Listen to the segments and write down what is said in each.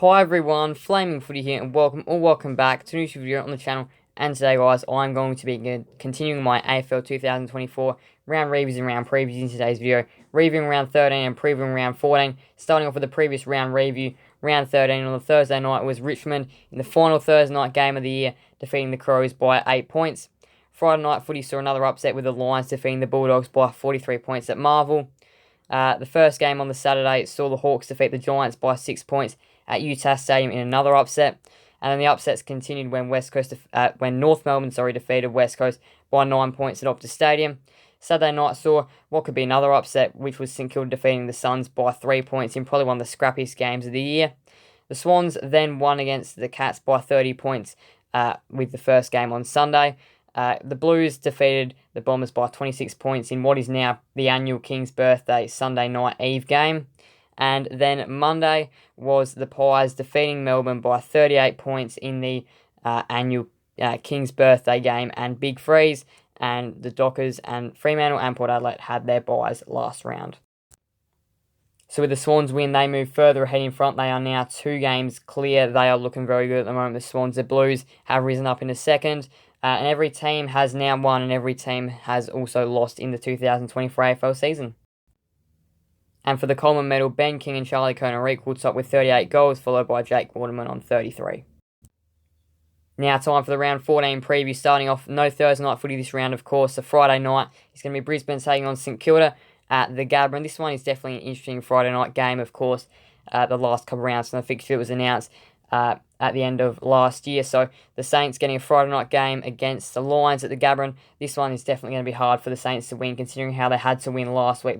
Hi everyone, Flaming Footy here, and welcome back to a new video on the channel. And today, guys, I'm going to be continuing my AFL 2024 round reviews and round previews in today's video, reviewing round 13 and previewing round 14. Starting off with the previous round review, round 13 on the Thursday night was Richmond in the final Thursday night game of the year, defeating the Crows by 8 points. Friday night footy saw another upset with the Lions defeating the Bulldogs by 43 points at Marvel. The first game on the Saturday saw the Hawks defeat the Giants by 6 points at Utah Stadium in another upset, and then the upsets continued when when North Melbourne defeated West Coast by 9 points at Optus Stadium. Saturday night saw what could be another upset, which was St Kilda defeating the Suns by 3 points in probably one of the scrappiest games of the year. The Swans then won against the Cats by 30 points with the first game on Sunday. The Blues defeated the Bombers by 26 points in what is now the annual King's Birthday Sunday night Eve game. And then Monday was the Pies defeating Melbourne by 38 points in the annual King's Birthday game. And Big Freeze and the Dockers and Fremantle and Port Adelaide had their byes last round. So with the Swans win, they move further ahead in front. They are now 2 games clear. They are looking very good at the moment. The Swans, the Blues, have risen up into second. And every team has now won and every team has also lost in the 2024 AFL season. And for the Coleman medal, Ben King and Charlie Cohn are equal top with 38 goals, followed by Jake Waterman on 33. Now time for the round 14 preview, starting off no Thursday night footy this round, of course. The Friday night is going to be Brisbane taking on St Kilda at the Gabba. This one is definitely an interesting Friday night game, of course. The last couple of rounds from the fixture was announced at the end of last year. So the Saints getting a Friday night game against the Lions at the Gabba. This one is definitely going to be hard for the Saints to win, considering how they had to win last week.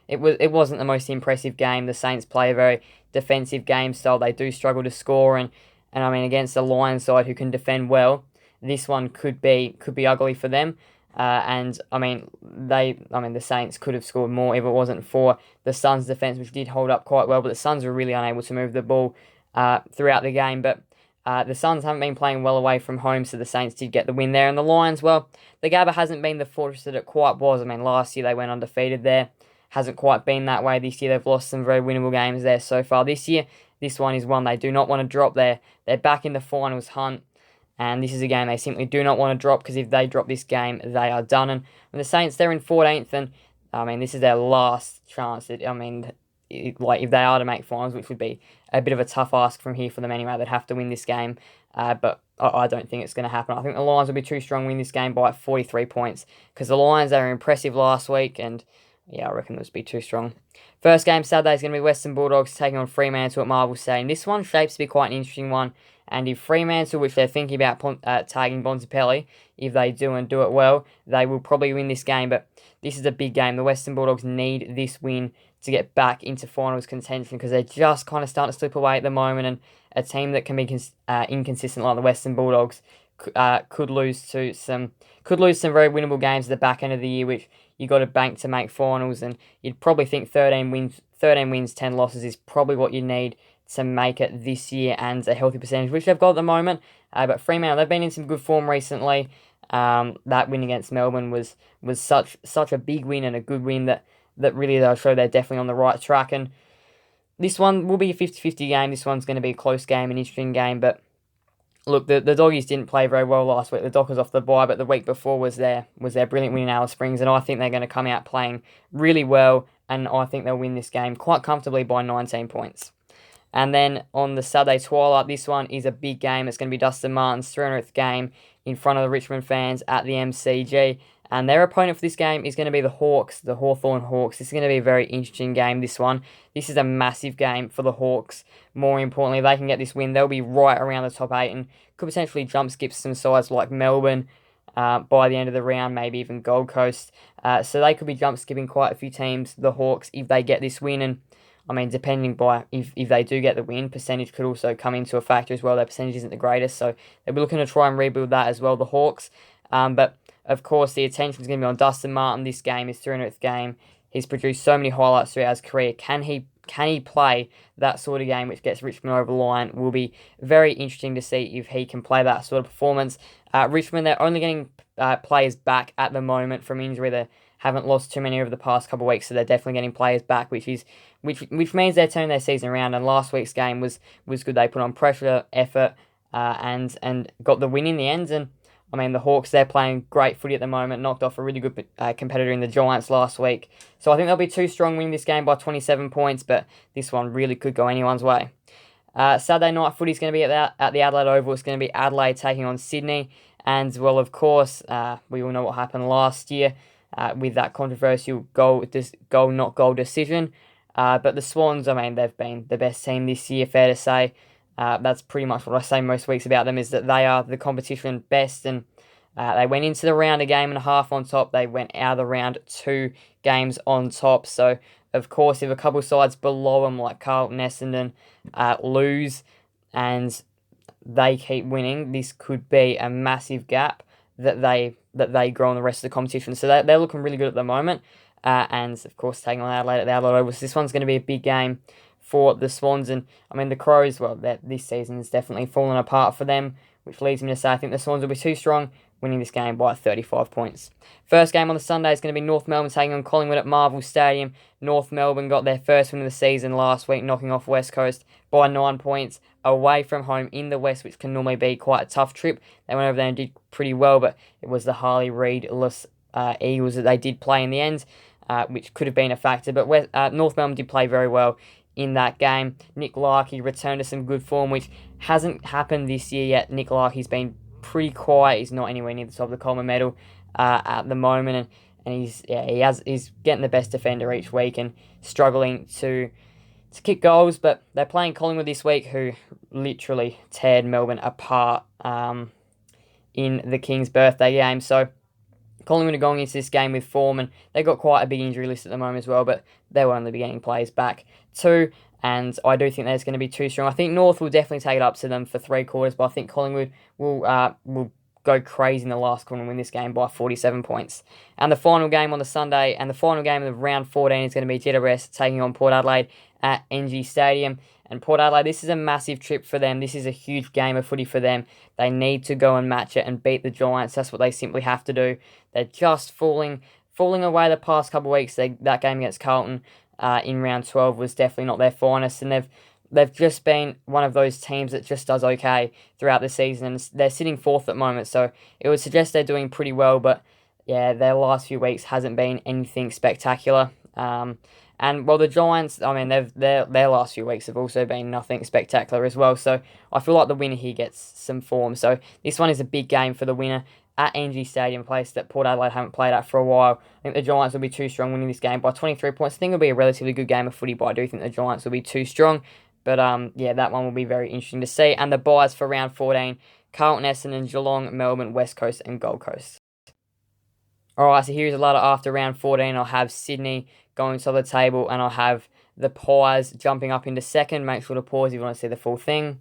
It wasn't the most impressive game. The Saints play a very defensive game style. They do struggle to score, and I mean, against the Lions side who can defend well, this one could be ugly for them. And the Saints could have scored more if it wasn't for the Suns' defense, which did hold up quite well. But the Suns were really unable to move the ball throughout the game. But the Suns haven't been playing well away from home, so the Saints did get the win there. And the Lions, well, the Gabba hasn't been the fortress that it quite was. I mean, last year they went undefeated there. Hasn't quite been that way this year. They've lost some very winnable games there so far this year. This one is one they do not want to drop there. They're back in the finals hunt, and this is a game they simply do not want to drop, because if they drop this game, they are done. And the Saints, they're in 14th, and I mean, this is their last chance. If they are to make finals, which would be a bit of a tough ask from here for them anyway, they'd have to win this game. But I don't think it's going to happen. I think the Lions will be too strong to win this game by 43 points, because the Lions, they were impressive last week, and yeah, I reckon this will be too strong. First game Saturday is going to be Western Bulldogs taking on Fremantle at Marvel Stadium. This one shapes to be quite an interesting one. And if Fremantle, which they're thinking about tagging Bontempelli, if they do and do it well, they will probably win this game. But this is a big game. The Western Bulldogs need this win to get back into finals contention, because they're just kind of starting to slip away at the moment. And a team that can be inconsistent like the Western Bulldogs could lose some very winnable games at the back end of the year, which you got to bank to make finals. And you'd probably think 13 wins, 10 losses is probably what you need to make it this year, and a healthy percentage, which they've got at the moment. But Fremantle, they've been in some good form recently. That win against Melbourne was such a big win and a good win that really they'll show they're definitely on the right track. And this one will be a 50-50 game. This one's going to be a close game, an interesting game. But look, the Doggies didn't play very well last week. The Dockers off the bye, but the week before was their brilliant win in Alice Springs, and I think they're going to come out playing really well, and I think they'll win this game quite comfortably by 19 points. And then on the Saturday twilight, this one is a big game. It's going to be Dustin Martin's 300th game in front of the Richmond fans at the MCG. And their opponent for this game is going to be the Hawks, the Hawthorn Hawks. This is going to be a very interesting game, this one. This is a massive game for the Hawks. More importantly, they can get this win. They'll be right around the top 8 and could potentially jump skip some sides like Melbourne by the end of the round, maybe even Gold Coast. So they could be jump skipping quite a few teams, the Hawks, if they get this win. And I mean, depending by if they do get the win, percentage could also come into a factor as well. Their percentage isn't the greatest, so they'll be looking to try and rebuild that as well, the Hawks. But of course, the attention is going to be on Dustin Martin. This game, his 300th game. He's produced so many highlights throughout his career. Can he play that sort of game which gets Richmond over the line? Will be very interesting to see if he can play that sort of performance. Richmond, they're only getting players back at the moment from injury. They haven't lost too many over the past couple of weeks, so they're definitely getting players back, which means they're turning their season around. And last week's game was good. They put on pressure, effort, and got the win in the end. And I mean, the Hawks, they're playing great footy at the moment, knocked off a really good competitor in the Giants last week. So I think they'll be too strong winning this game by 27 points, but this one really could go anyone's way. Saturday night footy is going to be at the Adelaide Oval. It's going to be Adelaide taking on Sydney. And, well, of course, we all know what happened last year with that controversial goal not goal decision. But the Swans, I mean, they've been the best team this year, fair to say. That's pretty much what I say most weeks about them, is that they are the competition best. And they went into the round a game and a half on top. They went out of the round 2 games on top. So, of course, if a couple sides below them, like Carlton, Essendon, lose and they keep winning, this could be a massive gap that they grow in the rest of the competition. So they're looking really good at the moment. And, of course, taking on Adelaide at the Adelaide Oval. So this one's going to be a big game for the Swans. And, I mean, the Crows, well, this season is definitely fallen apart for them, which leads me to say I think the Swans will be too strong, winning this game by 35 points. First game on the Sunday is going to be North Melbourne taking on Collingwood at Marvel Stadium. North Melbourne got their first win of the season last week, knocking off West Coast by 9 points away from home in the West, which can normally be quite a tough trip. They went over there and did pretty well, but it was the Harley Reid-less Eagles that they did play in the end, which could have been a factor. But North Melbourne did play very well in that game. Nick Larkey returned to some good form, which hasn't happened this year yet. Nick Larkey's been pretty quiet. He's not anywhere near the top of the Coleman medal at the moment, and he's getting the best defender each week and struggling to kick goals. But they're playing Collingwood this week, who literally teared Melbourne apart in the King's birthday game. So Collingwood are going into this game with form, and they've got quite a big injury list at the moment as well, but they will only be getting players back too, and I do think that's going to be too strong. I think North will definitely take it up to them for 3 quarters, but I think Collingwood will go crazy in the last quarter and win this game by 47 points. And the final game on the Sunday, and the final game of round 14 is going to be GWS taking on Port Adelaide at NG Stadium. And Port Adelaide, this is a massive trip for them. This is a huge game of footy for them. They need to go and match it and beat the Giants. That's what they simply have to do. They're just falling away the past couple of weeks. That game against Carlton in round 12 was definitely not their finest, and they've just been one of those teams that just does okay throughout the season, and they're sitting 4th at the moment, so it would suggest they're doing pretty well, but yeah, their last few weeks hasn't been anything spectacular. And, well, the Giants, I mean, their last few weeks have also been nothing spectacular as well. So I feel like the winner here gets some form. So this one is a big game for the winner at NG Stadium, a place that Port Adelaide haven't played at for a while. I think the Giants will be too strong winning this game by 23 points. I think it'll be a relatively good game of footy, but I do think the Giants will be too strong. But, yeah, that one will be very interesting to see. And the buys for round 14, Carlton, Essendon, Geelong, Melbourne, West Coast and Gold Coast. Alright, so here's a ladder after round 14. I'll have Sydney going to the table, and I'll have the Pies jumping up into second. Make sure to pause if you want to see the full thing.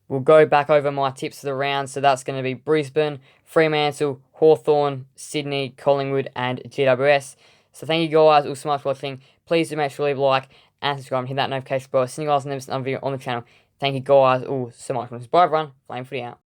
We'll go back over my tips for the round. So that's going to be Brisbane, Fremantle, Hawthorn, Sydney, Collingwood, and GWS. So thank you guys all so much for watching. Please do make sure to leave a like and subscribe and hit that notification bell. See you guys in the next video on the channel. Thank you guys all so much. Bye everyone. Flame Footy out.